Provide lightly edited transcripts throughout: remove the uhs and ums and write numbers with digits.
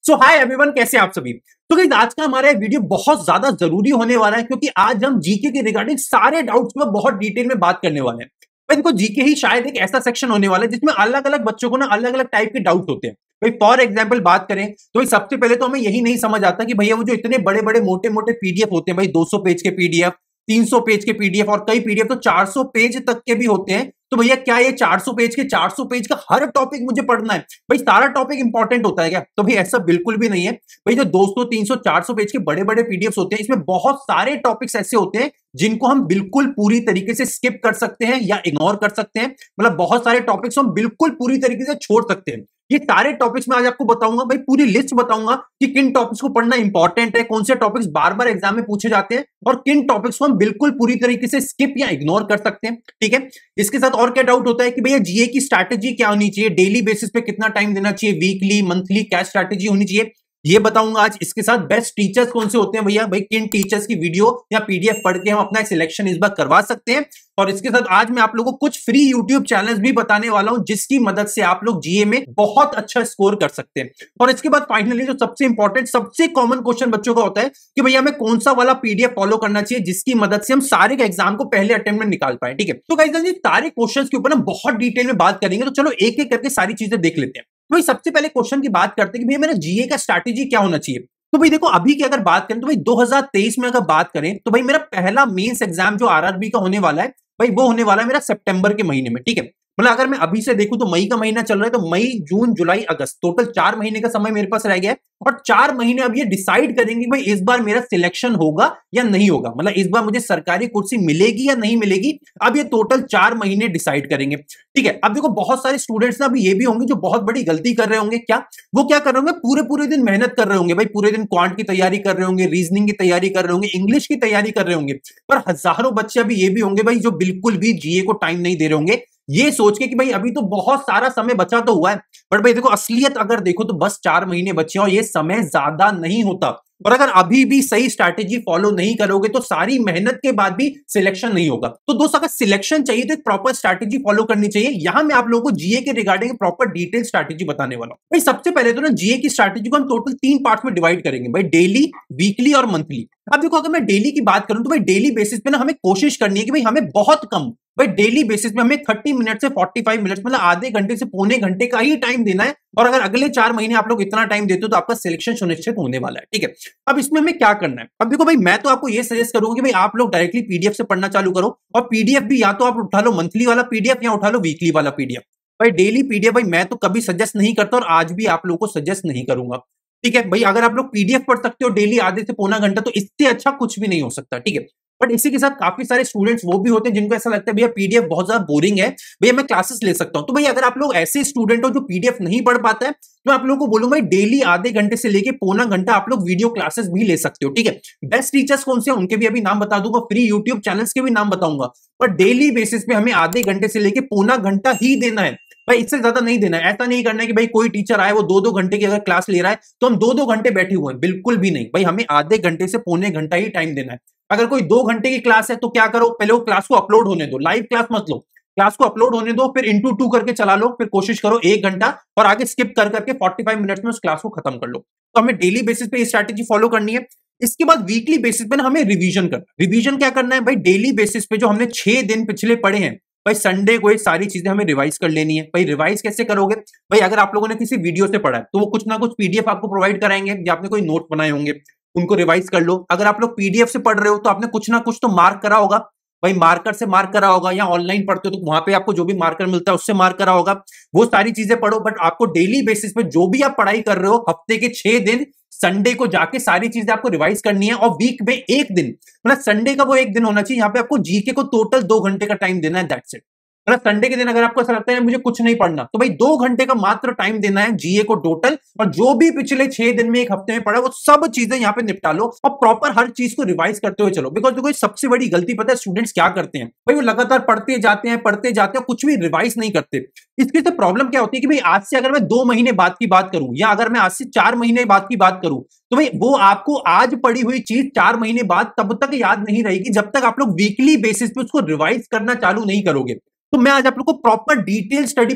सो hi everyone, कैसे आप सभी। तो गाइस आज का हमारा वीडियो बहुत ज्यादा जरूरी होने वाला है क्योंकि आज हम जीके के रिगार्डिंग सारे डाउट्स में बहुत डिटेल में बात करने वाले हैं। भाई देखो, जीके ही शायद एक ऐसा सेक्शन होने वाला है जिसमें अलग अलग बच्चों को ना अलग अलग टाइप के डाउट होते हैं। भाई फॉर एग्जाम्पल बात करें तो भाई सबसे पहले तो हमें यही नहीं समझ आता कि भैया वो जो इतने बड़े बड़े मोटे मोटे पीडीएफ होते हैं, भाई 200 पेज के पीडीएफ, 300 पेज के पीडीएफ और कई पीडीएफ तो 400 पेज तक के भी होते हैं। तो भैया क्या ये 400 पेज के 400 पेज का हर टॉपिक मुझे पढ़ना है? भाई सारा टॉपिक इंपॉर्टेंट होता है क्या? तो भाई ऐसा बिल्कुल भी नहीं है। भाई जो 200 300 400 पेज के बड़े बड़े पीडीएफ होते हैं, इसमें बहुत सारे टॉपिक्स ऐसे होते हैं जिनको हम बिल्कुल पूरी तरीके से स्किप कर सकते हैं या इग्नोर कर सकते हैं। मतलब बहुत सारे टॉपिक्स हम बिल्कुल पूरी तरीके से छोड़ सकते हैं। ये सारे टॉपिक्स मैं आज आपको बताऊंगा, भाई पूरी लिस्ट बताऊंगा कि किन टॉपिक्स को पढ़ना इंपॉर्टेंट है, कौन से टॉपिक्स बार बार एग्जाम में पूछे जाते हैं और किन टॉपिक्स को हम बिल्कुल पूरी तरीके से स्किप या इग्नोर कर सकते हैं। ठीक है, इसके साथ और क्या डाउट होता है कि भैया जीए की स्ट्रैटेजी क्या होनी चाहिए, डेली बेसिस पे कितना टाइम देना चाहिए, वीकली मंथली क्या स्ट्रैटेजी होनी चाहिए, ये बताऊंगा आज। इसके साथ बेस्ट टीचर्स कौन से होते हैं भैया, भाई किन टीचर्स की वीडियो या पीडीएफ पढ़ के हम अपना सिलेक्शन इस बार करवा सकते हैं। और इसके साथ आज मैं आप लोगों को कुछ फ्री यूट्यूब चैनल्स भी बताने वाला हूं जिसकी मदद से आप लोग जीए में बहुत अच्छा स्कोर कर सकते हैं। और इसके बाद फाइनली जो सबसे इंपॉर्टेंट सबसे कॉमन क्वेश्चन बच्चों का होता है कि भैया हमें कौन सा वाला पीडीएफ फॉलो करना चाहिए जिसकी मदद से हम सारे एग्जाम को पहले अटेम्प्ट में निकाल पाए। ठीक है, तो गाइस जी सारे क्वेश्चंस के ऊपर हम बहुत डिटेल में बात करेंगे, तो चलो एक एक करके सारी चीजें देख लेते हैं। तो भाई सबसे पहले क्वेश्चन की बात करते हैं कि भैया मेरा जीए का स्ट्रैटेजी क्या होना चाहिए। तो भाई देखो, अभी की अगर बात करें तो भाई 2023 में अगर बात करें तो भाई मेरा पहला मेंस एग्जाम जो आरआरबी का होने वाला है, भाई वो होने वाला है मेरा सितंबर के महीने में। ठीक है, मतलब अगर मैं अभी से देखूं तो मई का महीना चल रहा है, तो मई जून जुलाई अगस्त टोटल 4 महीने का समय मेरे पास रह गया है। और 4 महीने अब ये डिसाइड करेंगे भाई इस बार मेरा सिलेक्शन होगा या नहीं होगा, मतलब इस बार मुझे सरकारी कुर्सी मिलेगी या नहीं मिलेगी। अब ये टोटल 4 महीने डिसाइड करेंगे। ठीक है, अब देखो बहुत सारे स्टूडेंट्स ना अभी ये भी होंगे जो बहुत बड़ी गलती कर रहे होंगे। क्या वो क्या कर रहे होंगे, पूरे पूरे दिन मेहनत कर रहे होंगे, भाई पूरे दिन क्वांट की तैयारी कर रहे होंगे, रीजनिंग की तैयारी कर रहे होंगे, इंग्लिश की तैयारी कर रहे होंगे। पर हजारों बच्चे अभी ये भी होंगे भाई जो बिल्कुल भी जीए को टाइम नहीं दे रहे होंगे, ये सोच के कि भाई अभी तो बहुत सारा समय बचा तो हुआ है। बट भाई देखो, असलियत अगर देखो तो बस 4 महीने बचे और ये समय ज्यादा नहीं होता। और अगर अभी भी सही स्ट्रैटेजी फॉलो नहीं करोगे तो सारी मेहनत के बाद भी सिलेक्शन नहीं होगा। तो दोस्तों अगर सिलेक्शन चाहिए तो एक प्रॉपर स्ट्रैटेजी फॉलो करनी चाहिए। यहां मैं आप लोगों को जीए के रिगार्डिंग प्रॉपर डिटेल स्ट्रैटेजी बताने वाला हूं। भाई सबसे पहले तो ना जीए की स्ट्रैटेजी को हम टोटल 3 पार्ट्स में डिवाइड करेंगे, भाई डेली, वीकली और मंथली। अब देखो, अगर मैं डेली की बात करूं तो भाई डेली बेसिस पे ना हमें कोशिश करनी है कि भाई हमें बहुत कम, भाई डेली बेसिस पे हमें 30 मिनट से 45 मिनट, मतलब आधे घंटे से पौने घंटे का ही टाइम देना है। और अगर अगले 4 महीने आप लोग इतना टाइम देते हो तो आपका सिलेक्शन सुनिश्चित होने वाला है। ठीक है, अब इसमें हमें क्या करना है। अब देखो भाई, मैं तो आपको ये सजेस्ट करूंगा कि भाई आप लोग डायरेक्टली पीडीएफ से पढ़ना चालू करो। और पीडीएफ भी या तो आप उठा लो मंथली वाला पीडीएफ या उठा लो वीकली वाला पीडीएफ। भाई डेली पीडीएफ भाई मैं तो कभी सजेस्ट नहीं करता और आज भी आप लोगों को सजेस्ट नहीं करूंगा। ठीक है भाई, अगर आप लोग पीडीएफ पढ़ सकते हो डेली आधे से पौना घंटा तो इससे अच्छा कुछ भी नहीं हो सकता। ठीक है, बट इसी के साथ काफी सारे स्टूडेंट्स वो भी होते हैं जिनको ऐसा लगता है भैया पीडीएफ बहुत ज्यादा बोरिंग है, भैया मैं क्लासेस ले सकता हूं। तो भाई अगर आप लोग ऐसे स्टूडेंट हो जो पीडीएफ नहीं पढ़ पाता है तो आप लोगों को बोलूंगा डेली आधे घंटे से लेके पौना घंटा आप लोग वीडियो क्लासेस भी ले सकते हो। ठीक है, बेस्ट टीचर्स कौन से हैं उनके भी अभी नाम बता दूंगा, फ्री यूट्यूब चैनल्स के भी नाम बताऊंगा। पर डेली बेसिस पे हमें आधे घंटे से लेके पौना घंटा ही देना है, भाई इससे ज्यादा नहीं देना है। ऐसा नहीं करना है कि भाई कोई टीचर आए वो 2-2 घंटे की अगर क्लास ले रहा है तो हम 2-2 घंटे बैठे हुए हैं, बिल्कुल भी नहीं। भाई हमें आधे घंटे से पौने घंटा ही टाइम देना है। अगर कोई 2 घंटे की क्लास है तो क्या करो, पहले वो क्लास को अपलोड होने दो, लाइव क्लास मत लो, क्लास को अपलोड होने दो, फिर इंटू 2 करके चला लो, फिर कोशिश करो 1 घंटा और आगे स्किप कर करके 45 मिनट्स में उस क्लास को खत्म कर लो। तो हमें डेली बेसिस पे ये स्ट्रैटेजी फॉलो करनी है। इसके बाद वीकली बेसिस पे ना हमें रिवीजन करना। रिवीजन क्या करना है भाई, डेली बेसिस पे जो हमने 6 दिन पिछले पढ़े हैं, भाई संडे को ये सारी चीजें हमें रिवाइज कर लेनी है। भाई रिवाइज कैसे करोगे, भाई अगर आप लोगों ने किसी वीडियो से पढ़ा है तो वो कुछ ना कुछ पीडीएफ आपको प्रोवाइड कराएंगे या आपने कोई नोट बनाए होंगे, उनको रिवाइज कर लो। अगर आप लोग पीडीएफ से पढ़ रहे हो तो आपने कुछ ना कुछ तो मार्क करा होगा, भाई मार्कर से मार्क करा होगा, या ऑनलाइन पढ़ते हो तो वहां पे आपको जो भी मार्कर मिलता है उससे मार्क करा होगा, वो सारी चीजें पढ़ो। बट आपको डेली बेसिस पे जो भी आप पढ़ाई कर रहे हो हफ्ते के 6 दिन संडे को जाके सारी चीजें आपको रिवाइज करनी है। और वीक में 1 दिन, मतलब संडे का वो 1 दिन होना चाहिए, यहाँ पे आपको जीके को टोटल 2 घंटे का टाइम देना है, दैट्स इट। मतलब संडे के दिन अगर आपको ऐसा लगता है मुझे कुछ नहीं पढ़ना तो भाई 2 घंटे का मात्र टाइम देना है जीए को टोटल, और जो भी पिछले 6 दिन में 1 हफ्ते में पढ़ा वो सब चीजें यहाँ पे निपटा लो और प्रॉपर हर चीज को रिवाइज करते हुए चलो। बिकॉज देखो सबसे बड़ी गलती पता है स्टूडेंट्स क्या करते हैं, भाई वो लगातार पढ़ते जाते हैं कुछ भी रिवाइज नहीं करते। इसकी तो प्रॉब्लम क्या होती है कि भाई आज से अगर मैं 2 महीने बाद की बात करूं या अगर मैं आज से 4 महीने बाद की बात करूं तो भाई वो आपको आज पढ़ी हुई चीज 4 महीने बाद तब तक याद नहीं रहेगी जब तक आप लोग वीकली बेसिस पे उसको रिवाइज करना चालू नहीं करोगे। तो मैं आज आप लोग को प्रॉपर डिटेल स्टडी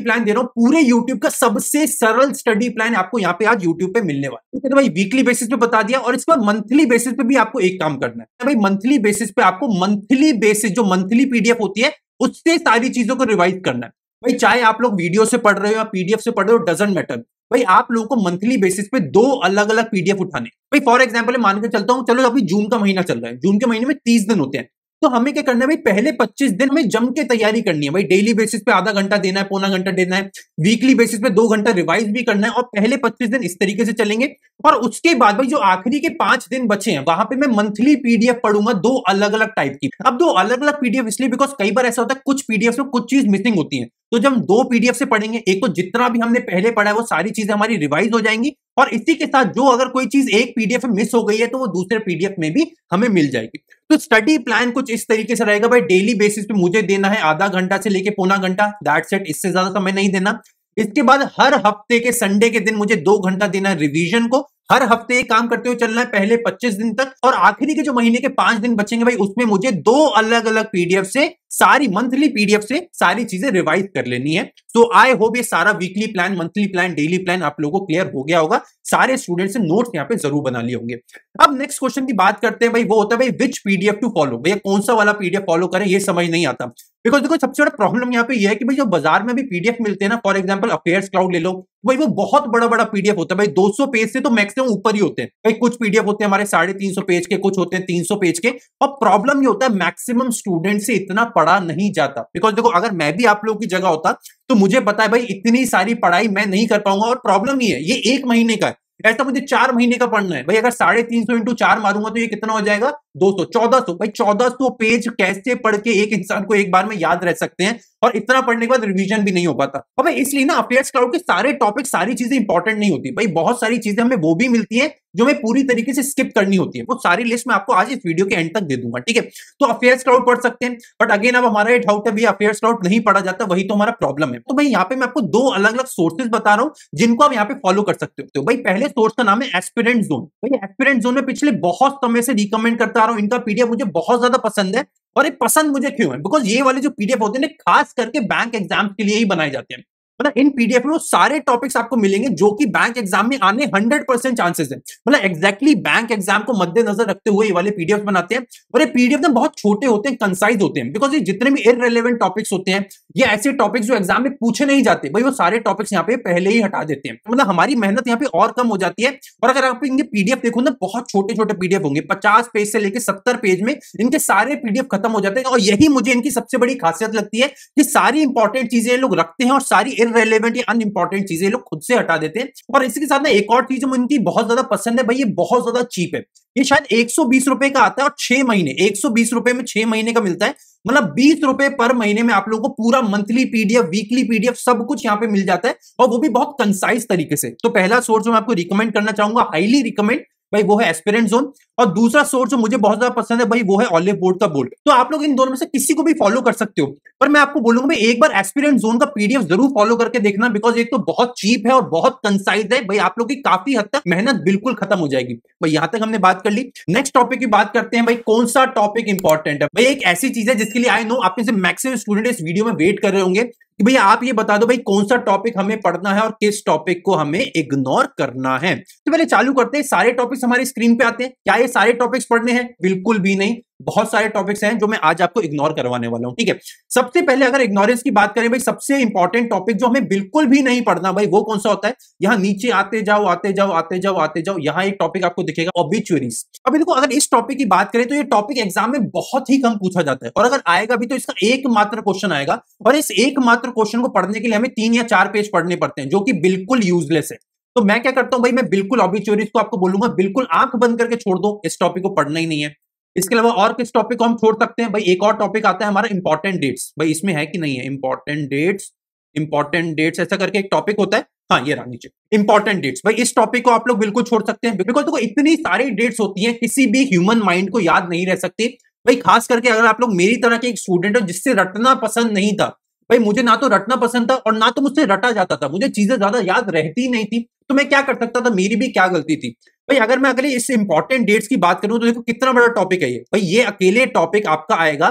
प्लान दे रहा हूं, पूरे यूट्यूब का सबसे सरल स्टडी प्लान आपको यहाँ पे आज यूट्यूब पे मिलने वाला है। तो भाई वीकली बेसिस पे बता दिया, और इसके बाद मंथली बेसिस पे भी आपको एक काम करना है भाई। मंथली बेसिस पे आपको मंथली बेसिस जो मंथली पीडीएफ होती है उससे सारी चीजों को रिवाइज करना है भाई। चाहे आप लोग वीडियो से पढ़ रहे हो या पीडीएफ से पढ़ रहे हो, डजंट मैटर भाई। आप लोगों को मंथली बेसिस पे 2 अलग अलग पीडीएफ उठाने भाई। फॉर एग्जांपल मान के चलता हूं, चलो अभी जून का महीना चल रहा है, जून के महीने में 30 दिन होते हैं, तो हमें क्या करना है भाई, पहले 25 दिन में जम के तैयारी करनी है भाई। डेली बेसिस पे आधा घंटा देना है, पौना घंटा देना है, वीकली बेसिस पे 2 घंटा रिवाइज भी करना है, और पहले 25 दिन इस तरीके से चलेंगे। और उसके बाद भाई जो आखिरी के 5 दिन बचे हैं वहां पे मैं मंथली पीडीएफ पढ़ूंगा 2 अलग अलग टाइप की। अब 2 अलग अलग पीडीएफ इसलिए बिकॉज कई बार ऐसा होता है कुछ पीडीएफ में कुछ चीज मिसिंग होती है, तो जब हम 2 पीडीएफ से पढ़ेंगे, एक तो जितना भी हमने पहले पढ़ा है वो सारी चीजें हमारी रिवाइज हो जाएंगी, और इसी के साथ जो अगर कोई चीज एक पीडीएफ में मिस हो गई है तो वो दूसरे पीडीएफ में भी हमें मिल जाएगी। तो स्टडी प्लान कुछ इस तरीके से रहेगा भाई। डेली बेसिस पे मुझे देना है आधा घंटा से लेके पौना घंटा, दैट्स इट, इससे ज्यादा समय नहीं देना। इसके बाद हर हफ्ते के संडे के दिन मुझे 2 घंटा देना है रिवीजन को। हर हफ्ते एक काम करते हुए चलना है पहले 25 दिन तक, और आखिरी के जो महीने के 5 दिन बचेंगे भाई उसमें मुझे 2 अलग अलग पीडीएफ से सारी मंथली पीडीएफ से सारी चीजें रिवाइज कर लेनी है। तो आई होप ये सारा weekly plan, monthly plan, daily plan आप लोगों को क्लियर हो गया होगा। सारे स्टूडेंट्स ने नोट्स यहाँ पे जरूर बना लिए होंगे। अब नेक्स्ट क्वेश्चन की बात करते हैं भाई, वो होता है भाई विच पीडीएफ टू फॉलो। भैया कौन सा वाला पीडीएफ फॉलो करें ये समझ नहीं आता, बिकॉज देखो सबसे बड़ा प्रॉब्लम यहाँ पे ये है कि भाई जो बाजार में भी पीडीएफ मिलते हैं ना, फॉर एग्जांपल अफेयर्स क्लाउड ले लो भाई, वो बहुत बड़ा बड़ा पीडीएफ होता है भाई, 200 पेज से तो मैक्सिमम ऊपर ही होते हैं भाई। कुछ पीडीएफ होते हैं हमारे 350 पेज के, कुछ होते हैं 300 पेज के, और प्रॉब्लम ये होता है मैक्सिमम स्टूडेंट से इतना पढ़ा नहीं जाता। बिकॉज देखो अगर मैं भी आप लोगों की जगह होता तो मुझे पता है भाई इतनी सारी पढ़ाई मैं नहीं कर पाऊंगा, और प्रॉब्लम ये है ये 1 महीने का है, ऐसा मुझे 4 महीने का पढ़ना है भाई। अगर 350 इंटू 4 मारूंगा तो ये कितना हो जाएगा, 200, 1400 भाई। 1400 पेज कैसे पढ़ के एक इंसान को एक बार में याद रह सकते हैं, और इतना पढ़ने के बाद रिवीजन भी नहीं हो पाता। अब इसलिए ना अफेयर्स क्लाउड के सारे टॉपिक, सारी चीजें इंपॉर्टेंट नहीं होती भाई। बहुत सारी चीजें हमें वो भी मिलती है जो हमें पूरी तरीके से स्किप करनी होती है, वो सारी लिस्ट मैं आपको आज इस वीडियो के एंड तक दे दूंगा, ठीक है। तो अफेयर्स क्लाउड पढ़ सकते हैं, बट अगेन अब हमारा ये डाउट है भैया अफेयर्स क्लाउड नहीं पढ़ा जाता, वही तो हमारा प्रॉब्लम है। तो भाई यहाँ पे मैं आपको 2 अलग अलग सोर्सेज बता रहा हूँ जिनको आप यहाँ पे फॉलो कर सकते हो। भाई पहले सोर्स का नाम है एस्पिरेंट जोन। भाई एस्पिरेंट जोन में पिछले बहुत समय से रिकमेंड करता आ रहा हूँ, इनका पीडीएफ मुझे बहुत ज्यादा पसंद है। और ये पसंद मुझे क्यों है, बिकॉज ये वाले जो पीडीएफ होते हैं ना खास करके बैंक एग्जाम के लिए ही बनाए जाते हैं। मतलब इन पीडीएफ में वो सारे टॉपिक्स आपको मिलेंगे जो कि बैंक एग्जाम में आने 100% चांसेस है। मतलब एग्जैक्टली बैंक एग्जाम को मद्देनजर रखते हुए ये वाले पीडीएफ बनाते हैं, और ये पीडीएफ ना बहुत छोटे होते हैं, कंसाइज होते हैं, बिकॉज ये जितने भी इररिलेवेंट टॉपिक्स होते हैं, ये ऐसे टॉपिक्स जो एग्जाम में पूछे नहीं जाते भाई, वो सारे टॉपिक्स यहाँ पे पहले ही हटा देते हैं। मतलब हमारी मेहनत यहाँ पे और कम हो जाती है। और अगर आप इनके पीडीएफ देखो ना, बहुत छोटे छोटे पीडीएफ होंगे, 50 पेज से लेकर 70 पेज में इनके सारे पीडीएफ खत्म हो जाते हैं। और यही मुझे इनकी सबसे बड़ी खासियत लगती है कि सारी इंपॉर्टेंट चीजें लोग रखते हैं और सारी इररिलेवेंट या अनइंपॉर्टेंट चीजें लोग खुद से हटा देते हैं। और इसके साथ ना एक और चीज मुझे इनकी बहुत ज्यादा पसंद है भाई, ये बहुत ज्यादा चीप है। ये शायद 120 रुपए का आता है, और 6 महीने 120 रुपए में 6 महीने का मिलता है। मतलब 20 रुपए पर महीने में आप लोगों को पूरा मंथली पीडीएफ, वीकली पीडीएफ सब कुछ यहाँ पे मिल जाता है, और वो भी बहुत कंसाइज तरीके से। तो पहला सोर्स जो मैं आपको रिकमेंड करना चाहूंगा, हाईली रिकमेंड भाई, वो है एस्पिरेंट जोन। और दूसरा सोर्स जो मुझे बहुत ज्यादा पसंद है भाई, वो है ऑलिव बोर्ड का बोल्ट। तो आप लोग इन दोनों में से किसी को भी फॉलो कर सकते हो, पर मैं आपको बोलूंगा भाई एक बार एस्पिरेंट जोन का पीडीएफ जरूर फॉलो करके देखना, बिकॉज एक तो बहुत चीप है और बहुत कंसाइज है भाई। आप लोग की काफी हद तक मेहनत बिल्कुल खत्म हो जाएगी भाई। यहां तक हमने बात कर ली। नेक्स्ट टॉपिक की बात करते हैं भाई, कौन सा टॉपिक इंपॉर्टेंट है भाई। एक ऐसी चीज है जिसके लिए आई नो आप में से मैक्सिमम स्टूडेंट इस वीडियो में वेट कर रहे होंगे कि भैया आप ये बता दो भाई कौन सा टॉपिक हमें पढ़ना है और किस टॉपिक को हमें इग्नोर करना है। तो पहले चालू करते हैं। सारे टॉपिक्स हमारी स्क्रीन पे आते हैं, क्या ये सारे टॉपिक्स पढ़ने हैं? बिल्कुल भी नहीं, बहुत सारे टॉपिक्स हैं जो मैं आज आपको इग्नोर करवाने वाला हूं, ठीक है। सबसे पहले अगर इग्नोरेंस की बात करें भाई, सबसे इंपॉर्टेंट टॉपिक जो हमें बिल्कुल भी नहीं पढ़ना भाई, वो कौन सा होता है? यहां नीचे आते जाओ आते जाओ आते जाओ आते जाओ, यहां एक टॉपिक आपको दिखेगा, ऑब्ituaries। अभी देखो अगर इस टॉपिक की बात करें तो ये टॉपिक एग्जाम में बहुत ही कम पूछा जाता है, और अगर आएगा भी तो इसका एकमात्र क्वेश्चन आएगा, और इस एकमात्र क्वेश्चन को पढ़ने के लिए हमें 3 या 4 पेज पढ़ने पड़ते हैं, जो कि बिल्कुल यूजलेस है। तो मैं क्या करता हूं भाई, मैं बिल्कुल ऑब्ituaries को आपको बोलूंगा बिल्कुल आंख बंद करके छोड़ दो, इस टॉपिक को पढ़ना ही नहीं है। इसके अलावा और किस टॉपिक को हम छोड़ सकते हैं भाई? एक और टॉपिक आता है हमारा इंपॉर्टेंट डेट्स। भाई इसमें है कि नहीं है इंपॉर्टेंट डेट्स? इंपॉर्टेंट डेट्स ऐसा करके एक टॉपिक होता है, हाँ ये रहा नीचे इंपॉर्टेंट डेट्स। भाई इस टॉपिक को आप लोग बिल्कुल छोड़ सकते हैं, बिकॉज देखो इतनी सारी डेट्स होती हैं, किसी भी ह्यूमन माइंड को याद नहीं रह सकती भाई। खास करके अगर आप लोग मेरी तरह के एक स्टूडेंट हो जिससे रटना पसंद नहीं था भाई, मुझे ना तो रटना पसंद था और ना तो मुझसे रटा जाता था, मुझे चीजें ज्यादा याद रहती नहीं थी, तो मैं क्या कर सकता था? मेरी भी क्या गलती थी भाई। अगर मैं अगले इस इंपॉर्टेंट डेट्स की बात करूं तो देखो कितना बड़ा टॉपिक है ये भाई। ये अकेले टॉपिक आपका आएगा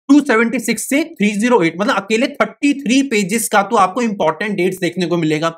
276 से 308, मतलब अकेले 33 पेजेस का तो आपको इंपॉर्टेंट डेट्स देखने को मिलेगा,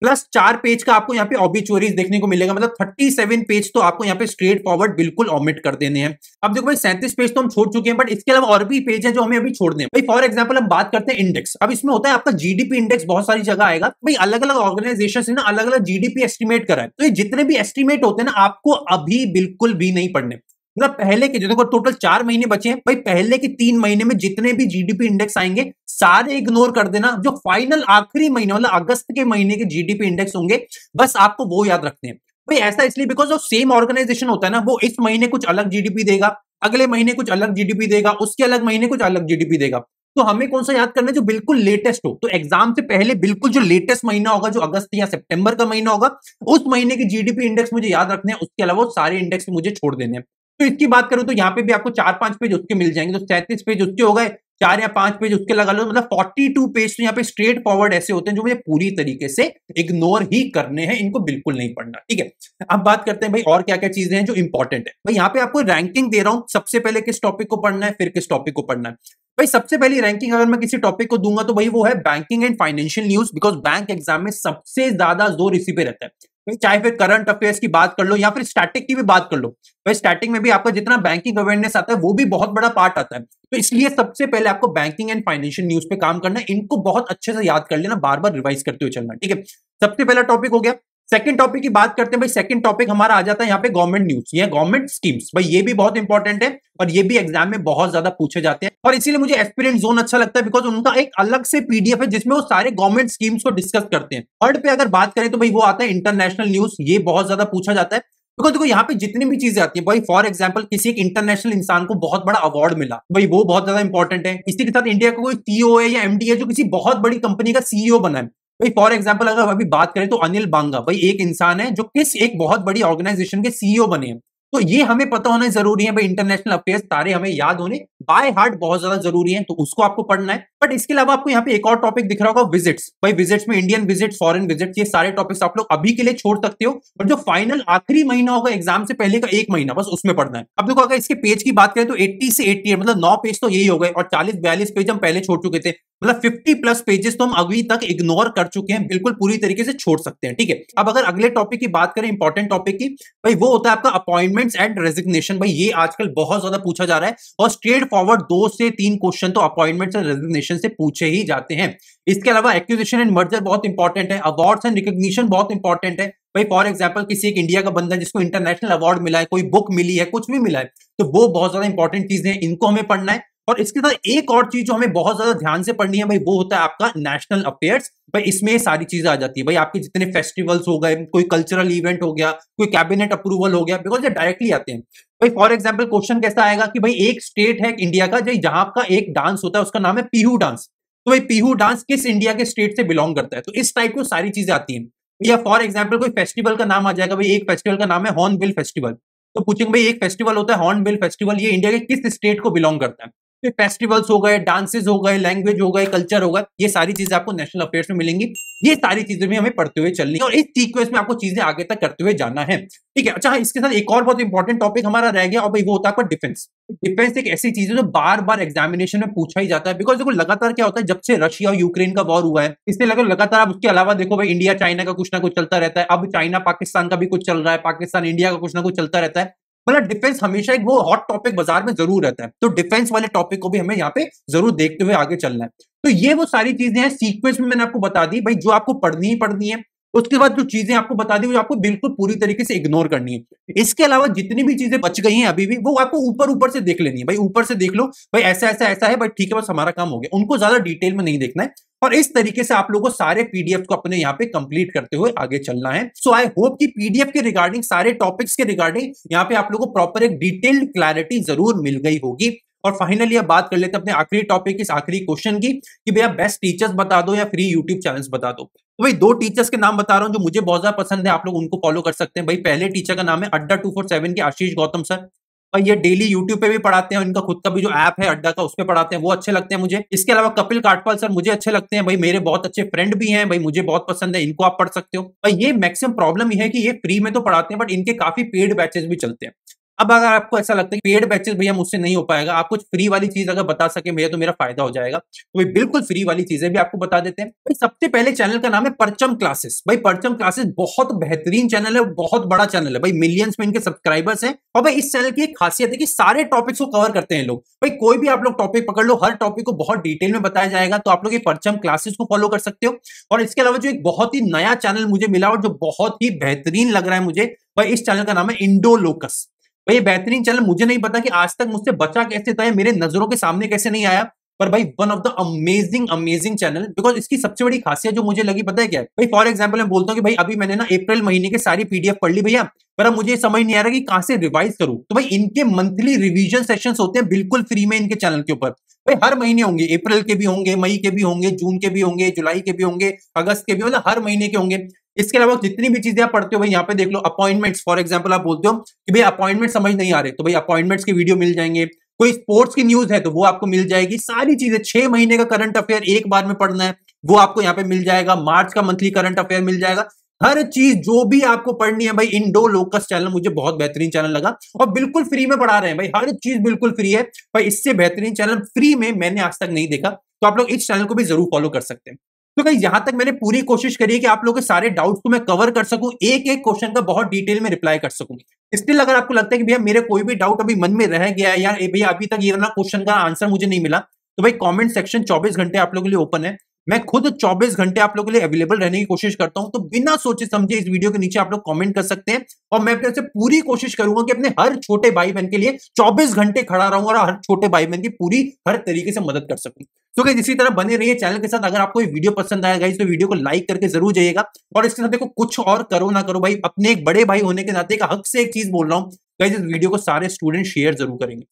प्लस 4 पेज का आपको यहाँ पे ऑबिचुअरीज देखने को मिलेगा, मतलब 37 पेज तो आपको यहाँ पे स्ट्रेट फॉरवर्ड बिल्कुल ओमिट कर देने हैं। अब देखो भाई 37 पेज तो हम छोड़ चुके हैं, बट इसके अलावा और भी पेज है जो हमें अभी छोड़ने हैं। भाई फॉर एग्जांपल हम बात करते हैं इंडेक्स। अब इसमें होता है आपका जीडीपी इंडेक्स बहुत सारी जगह आएगा। भाई अलग अलग ऑर्गेनाइजेशन ने ना अलग अलग जीडीपी एस्टिमेट करा है, तो ये जितने भी एस्टिमेट होते हैं ना आपको अभी बिल्कुल भी नहीं पढ़ने। मतलब पहले के जो देखो टोटल 4 महीने बचे हैं, भाई पहले के 3 महीने में जितने भी जीडीपी इंडेक्स आएंगे सारे इग्नोर कर देना। जो फाइनल आखिरी महीने मतलब अगस्त के महीने के जीडीपी इंडेक्स होंगे बस आपको वो याद रखने हैं। भाई ऐसा इसलिए बिकॉज ऑफ सेम ऑर्गेनाइजेशन होता है ना, वो इस महीने कुछ अलग जीडीपी देगा, अगले महीने कुछ अलग जीडीपी देगा, उसके अलग महीने कुछ अलग जीडीपी देगा। तो हमें कौन सा याद करना है जो बिल्कुल लेटेस्ट हो। तो एग्जाम से पहले बिल्कुल जो लेटेस्ट महीना होगा, जो अगस्त या सितंबर का महीना होगा, उस महीने के जीडीपी इंडेक्स मुझे याद रखने हैं। उसके अलावा सारे इंडेक्स मुझे छोड़ देने हैं। तो इसकी बात करूं तो यहाँ पे भी आपको 4-5 पेज उसके मिल जाएंगे, तो 37 पेज उसके हो गए, 4 या 5 पेज उसके लगा लो, मतलब 42 पेज तो यहाँ पे स्ट्रेट फॉरवर्ड ऐसे होते हैं जो मुझे पूरी तरीके से इग्नोर ही करने हैं, इनको बिल्कुल नहीं पढ़ना। ठीक है, अब बात करते हैं भाई और क्या क्या चीजें हैं जो इंपॉर्टेंट है। भाई यहाँ पे आपको रैंकिंग दे रहा हूं, सबसे पहले किस टॉपिक को पढ़ना है, फिर किस टॉपिक को पढ़ना है। भाई सबसे पहली रैंकिंग अगर मैं किसी टॉपिक को दूंगा तो भाई वो है banking and financial news, because bank exam में सबसे ज्यादा जोर इसी पे रहता है। चाहे फिर करंट अफेयर्स की बात कर लो या फिर स्टैटिक की भी बात कर लो, भाई स्टैटिक में भी आपका जितना बैंकिंग अवेयरनेस आता है वो भी बहुत बड़ा पार्ट आता है। तो इसलिए सबसे पहले आपको बैंकिंग एंड फाइनेंशियल न्यूज पे काम करना है, इनको बहुत अच्छे से याद कर लेना, बार बार रिवाइज करते हुए चलना। ठीक है, सबसे पहला टॉपिक हो गया। सेकंड टॉपिक की बात करते हैं भाई, सेकंड टॉपिक हमारा आ जाता है यहाँ पे गवर्नमेंट न्यूज या गवर्नमेंट स्कीम्स। भाई ये भी बहुत इंपॉर्टेंट है और ये भी एग्जाम में बहुत ज्यादा पूछे जाते हैं, और इसीलिए मुझे एस्पिरेंट जोन अच्छा लगता है, बिकॉज उनका एक अलग से पीडीएफ है जिसमें वो सारे गवर्नमेंट स्कीम्स को डिस्कस करते हैं। थर्ड पे अगर बात करें तो भाई वो आता है इंटरनेशनल न्यूज, ये बहुत ज्यादा पूछा जाता है, बिकॉज देखो यहाँ पे जितनी भी चीजें आती है, भाई फॉर एग्जांपल किसी एक इंटरनेशनल इंसान को बहुत बड़ा अवार्ड मिला, भाई वो बहुत ज्यादा इंपॉर्टेंट है। इसी के साथ इंडिया का कोई सीईओ है या एमडी है जो किसी बहुत बड़ी कंपनी का सीईओ बना है। भाई फॉर एग्जांपल अगर अभी बात करें तो अनिल बांगा भाई एक इंसान है जो किस एक बहुत बड़ी ऑर्गेनाइजेशन के सीईओ बने हैं। तो ये हमें पता होना जरूरी है। भाई इंटरनेशनल अफेयर्स सारे हमें याद होने बाय हार्ट बहुत ज्यादा जरूरी है, तो उसको आपको पढ़ना है। बट इसके अलावा आपको यहाँ पे एक और टॉपिक दिख रहा होगा, विजिट्स। भाई विजिट्स में इंडियन विजिट, फॉरेन विजिट, ये सारे टॉपिक्स आप लोग अभी के लिए छोड़ सकते हो, और जो फाइनल आखिरी महीना होगा एग्जाम से पहले का 1 महीना, बस उसमें पढ़ना है। अब देखो अगर इसके पेज की बात करें तो 80 से 88 मतलब 9 पेज तो यही हो गए, और 40-42 पेज हम पहले छोड़ चुके थे, मतलब 50+ पेजेस तो हम अभी तक इग्नोर कर चुके हैं, बिल्कुल पूरी तरीके से छोड़ सकते हैं। ठीक है, अब अगर अगले टॉपिक की बात करें, इंपॉर्टेंट टॉपिक की, भाई वो होता है आपका अपॉइंटमेंट्स एंड रेजिग्नेशन। भाई ये आजकल बहुत ज्यादा पूछा जा रहा है, और स्ट्रेट फॉरवर्ड 2 से 3 क्वेश्चन तो अपॉइंटमेंट्स एंड रेजिग्नेशन से पूछे ही जाते हैं। इसके अलावा एक्विजिशन एंड मर्जर बहुत इंपॉर्टेंट है, अवार्ड्स एंड रिकॉग्निशन बहुत इंपॉर्टेंट है। भाई फॉर एग्जांपल किसी एक इंडिया का बंदा जिसको इंटरनेशनल अवार्ड मिला है, कोई बुक मिली है, कुछ भी मिला है, तो वो बहुत ज्यादा इंपॉर्टेंट चीजें हैं, इनको हमें पढ़ना है। और इसके साथ एक और चीज जो हमें बहुत ज्यादा ध्यान से पढ़नी है भाई, वो होता है आपका नेशनल अफेयर्स। भाई इसमें ये सारी चीजें आ जाती है, भाई आपके जितने फेस्टिवल्स हो गए, कोई कल्चरल इवेंट हो गया, कोई कैबिनेट अप्रूवल हो गया, बिकॉज ये डायरेक्टली आते हैं। भाई फॉर एग्जांपल क्वेश्चन कैसा आएगा कि भाई एक स्टेट है इंडिया का जहां का एक डांस होता है, उसका नाम है पीहू डांस। तो भाई पीहू डांस किस इंडिया के स्टेट से बिलोंग करता है, तो इस टाइप की सारी चीजें आती हैं। या फॉर एग्जांपल कोई फेस्टिवल का नाम आ जाएगा, भाई एक फेस्टिवल का नाम है हॉर्नबिल फेस्टिवल, तो पूछेंगे भाई एक फेस्टिवल होता है हॉर्नबिल फेस्टिवल, ये इंडिया के किस स्टेट को बिलोंग करता है। तो फेस्टिवल्स हो गए, डांसेस हो गए, लैंग्वेज हो गए, कल्चर होगा, ये सारी चीजें आपको नेशनल अफेयर्स में मिलेंगी। ये सारी चीजें भी हमें पढ़ते हुए चलनी है, और इस सीक्वेंस में आपको चीजें आगे तक करते हुए जाना है। ठीक है, अच्छा इसके साथ एक और बहुत इंपॉर्टेंट टॉपिक हमारा रह गया, और भाई वो होता है आपका डिफेंस। डिफेंस एक ऐसी चीज है जो बार बार एग्जामिनेशन में पूछा ही जाता है, बिकॉज देखो लगातार क्या होता है, जब से रशिया और यूक्रेन का वॉर हुआ है, इससे लगातार आप उसके अलावा देखो भाई इंडिया चाइना का कुछ ना कुछ चलता रहता है, अब चाइना पाकिस्तान का भी कुछ चल रहा है, पाकिस्तान इंडिया का कुछ ना कुछ चलता रहता है। मतलब डिफेंस हमेशा एक वो हॉट टॉपिक बाजार में जरूर रहता है, तो डिफेंस वाले टॉपिक को भी हमें यहाँ पे जरूर देखते हुए आगे चलना है। तो ये वो सारी चीजें हैं सीक्वेंस में मैंने आपको बता दी, भाई जो आपको पढ़नी ही पढ़नी है। उसके बाद जो चीजें आपको बता दी वो आपको बिल्कुल पूरी तरीके से इग्नोर करनी है। इसके अलावा जितनी भी चीजें बच गई हैं अभी भी, वो आपको ऊपर ऊपर से देख लेनी है। भाई ऊपर से देख लो, भाई ऐसा ऐसा ऐसा है, भाई ठीक है बस हमारा काम हो गया, उनको ज्यादा डिटेल में नहीं देखना है। और इस तरीके से आप लोगों को सारे पीडीएफ को अपने यहाँ पे कंप्लीट करते हुए आगे चलना है। सो आई होप कि पीडीएफ के रिगार्डिंग, सारे टॉपिक्स के रिगार्डिंग यहाँ पे आप लोगों को प्रॉपर एक डिटेल्ड क्लैरिटी जरूर मिल गई होगी। और फाइनली अब बात कर लेते हैं अपने आखिरी टॉपिक, इस आखिरी क्वेश्चन की, कि भैया बेस्ट टीचर्स बता दो या फ्री यूट्यूब चैनल्स बता दो। तो भाई 2 टीचर्स के नाम बता रहा हूं जो मुझे बहुत ज्यादा पसंद है, आप लोग उनको फॉलो कर सकते हैं। भाई पहले टीचर का नाम है अड्डा 247 के आशीष गौतम सर, और ये डेली यूट्यूब पे भी पढ़ाते हैं, इनका खुद का भी जो ऐप है अड्डा का उस पे पढ़ाते हैं, वो अच्छे लगते हैं मुझे। इसके अलावा कपिल काटपाल सर मुझे अच्छे लगते हैं, भाई मेरे बहुत अच्छे फ्रेंड भी हैं, भाई मुझे बहुत पसंद है, इनको आप पढ़ सकते हो। भाई ये मैक्सिमम प्रॉब्लम ये है कि ये फ्री में तो पढ़ाते हैं, बट इनके काफी पेड बैचेस भी चलते हैं। अब अगर आपको ऐसा लगता है कि पेड बैचेस भैया मुझसे नहीं हो पाएगा, आप कुछ फ्री वाली चीज अगर बता सके भैया तो मेरा फायदा हो जाएगा, तो भाई बिल्कुल फ्री वाली चीजें भी आपको बता देते हैं। भाई सबसे पहले चैनल का नाम है परचम क्लासेस। भाई परचम क्लासेस बहुत बेहतरीन चैनल है, बहुत बड़ा चैनल है भाई, मिलियंस में इनके सब्सक्राइबर्स हैं। और भाई इस चैनल की एक खासियत है कि सारे टॉपिक्स को कवर करते हैं लोग। भाई कोई भी आप लोग टॉपिक पकड़ लो, हर टॉपिक को बहुत डिटेल में बताया जाएगा, तो आप लोग ये परचम क्लासेस को फॉलो कर सकते हो। और इसके अलावा जो एक बहुत ही नया चैनल मुझे मिला और जो बहुत ही बेहतरीन लग रहा है मुझे, भाई इस चैनल का नाम है इंडो लोकस। भाई ये बेहतरीन चैनल, मुझे नहीं पता कि आज तक मुझसे बचा कैसे था, मेरे नजरों के सामने कैसे नहीं आया, पर भाई one of the amazing channel. Because इसकी सबसे बड़ी खासियत जो मुझे लगी पता है क्या है भाई, फॉर एग्जांपल मैं बोलता हूँ कि भाई अभी मैंने ना अप्रैल महीने के सारी पीडीएफ पढ़ ली भैया, पर अब मुझे समझ नहीं आ रहा कि कहां से रिवाइज करूं, तो भाई इनके मंथली रिवीजन सेशंस होते हैं बिल्कुल फ्री में इनके चैनल के ऊपर। भाई हर महीने होंगे, अप्रैल के भी होंगे, मई के भी होंगे, जून के भी होंगे, जुलाई के भी होंगे, अगस्त के भी, मतलब हर महीने के होंगे। इसके अलावा जितनी भी चीजें आप पढ़ते हो भाई यहाँ पे देख लो, अपॉइंटमेंट्स फॉर एग्जांपल आप बोलते हो कि भाई अपॉइंटमेंट समझ नहीं आ रहे, तो भाई अपॉइंटमेंट्स के वीडियो मिल जाएंगे। कोई स्पोर्ट्स की न्यूज है तो वो आपको मिल जाएगी, सारी चीजें 6 महीने का करंट अफेयर एक बार में पढ़ना है वो आपको यहाँ पे मिल जाएगा, मार्च का मंथली करंट अफेयर मिल जाएगा, हर चीज जो भी आपको पढ़नी है भाई इंडो लोकस चैनल मुझे बहुत बेहतरीन चैनल लगा। और बिल्कुल फ्री में पढ़ा रहे हैं भाई, हर चीज बिल्कुल फ्री है भाई, इससे बेहतरीन चैनल फ्री में मैंने आज तक नहीं देखा। तो आप लोग इस चैनल को भी जरूर फॉलो कर सकते हैं। तो गाइस यहां तक मैंने पूरी कोशिश करी है कि आप लोगों के सारे डाउट्स को मैं कवर कर सकूं, एक एक क्वेश्चन का बहुत डिटेल में रिप्लाई कर सकूं। स्टिल अगर आपको लगता है कि भैया मेरे कोई भी डाउट अभी मन में रह गया है, या भैया अभी तक ये वाला क्वेश्चन का आंसर मुझे नहीं मिला, तो भाई कमेंट सेक्शन 24 घंटे आप लोगों के लिए ओपन है। मैं खुद 24 घंटे आप लोगों के लिए अवेलेबल रहने की कोशिश करता हूं, तो बिना सोचे समझे इस वीडियो के नीचे आप लोग कमेंट कर सकते हैं, और मैं अपने से पूरी कोशिश करूंगा कि अपने हर छोटे भाई बहन के लिए 24 घंटे खड़ा रहूंगा और हर छोटे भाई बहन की पूरी हर तरीके से मदद कर सकूं। तो गाइस इसी तरह बने रहिए चैनल के साथ। अगर आपको ये वीडियो पसंद आया गाइस तो वीडियो को लाइक करके जरूर जाइएगा, और इसके साथ देखो कुछ और करो ना करो भाई, अपने एक बड़े भाई होने के नाते एक हक से एक चीज बोल रहा हूं गाइस, इस वीडियो को सारे स्टूडेंट शेयर जरूर करेंगे।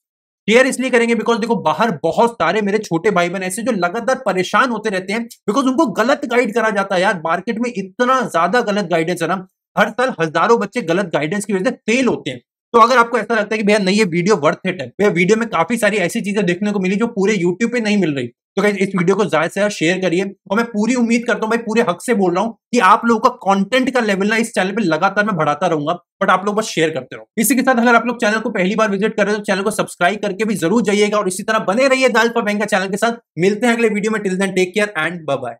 शेयर इसलिए करेंगे बिकॉज देखो बाहर बहुत सारे मेरे छोटे भाई बहन ऐसे जो लगातार परेशान होते रहते हैं, बिकॉज उनको गलत गाइड करा जाता है यार। मार्केट में इतना ज्यादा गलत गाइडेंस है ना, हर साल हजारों बच्चे गलत गाइडेंस की वजह से फेल होते हैं। तो अगर आपको ऐसा लगता है कि भैया नहीं ये वीडियो वर्थ इट है, भैया वीडियो में काफी सारी ऐसी चीजें देखने को मिली जो पूरे यूट्यूब पे नहीं मिल रही, तो गाइस इस वीडियो को ज्यादा से ज्यादा शेयर करिए। और मैं पूरी उम्मीद करता हूं भाई, पूरे हक से बोल रहा हूं कि आप लोगों का कंटेंट का लेवल ना इस चैनल पे लगातार मैं बढ़ाता रहूंगा, बट आप लोग बस शेयर करते रहो। इसी के साथ अगर आप लोग चैनल को पहली बार विजिट कर रहे हो तो चैनल को सब्सक्राइब करके भी जरूर जाइएगा, और इसी तरह बने रहिए दाल पर बैंक चैनल के साथ। मिलते हैं अगले वीडियो में, till then take care and bye bye.